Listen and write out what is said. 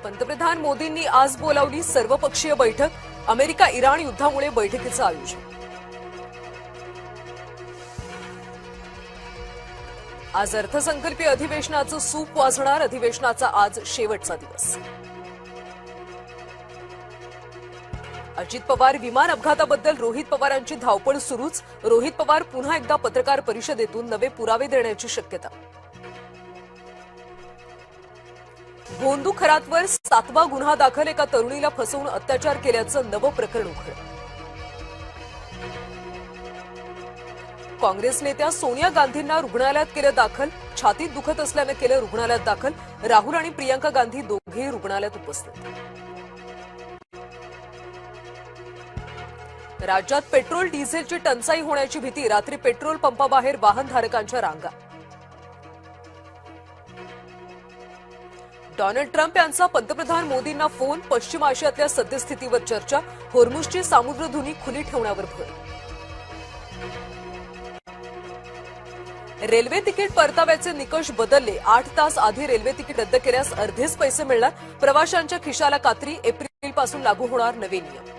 पंतप्रधान मोदींनी आज बोलावली सर्वपक्षीय बैठक. अमेरिका इराण युद्धामुळे बैठकीचं आयोजन. आज अर्थसंकल्पीय अधिवेशनाचं सूप वाजणार. अधिवेशनाचा आज शेवटचा दिवस. अजित पवार विमान अपघाताबद्दल रोहित पवारांची धावपळ सुरूच. रोहित पवार पुन्हा एकदा पत्रकार परिषदेतून नवे पुरावे देण्याची शक्यता. भोंदू खरातवर 7वा गुन्हा दाखल. एका तरुणीला फसवून अत्याचार केल्याचं नवं प्रकरण उघड. काँग्रेस नेत्या सोनिया गांधींना रुग्णालयात केलं दाखल. छातीत दुखत असल्यानं केलं रुग्णालयात दाखल. राहुल आणि प्रियंका गांधी दोघेही रुग्णालयात उपस्थित. राज्यात पेट्रोल डिझेलची टंचाई होण्याची भीती. रात्री पेट्रोल पंपाबाहेर वाहनधारकांच्या रांगा. डोनाल्ड ट्रम्प यांचा पंतप्रधान मोदींना फोन. पश्चिम आशियातल्या सद्यस्थितीवर चर्चा. होर्मुझची सामुद्रधुनी खुली ठेवण्यावर भर. रेल्वे तिकीट परताव्याचे निकष बदलले. 8 तास आधी रेल्वे तिकीट रद्द केल्यास अर्धेच पैसे मिळणार. प्रवाशांच्या खिशाला कात्री. एप्रिलपासून लागू होणार नवे नियम.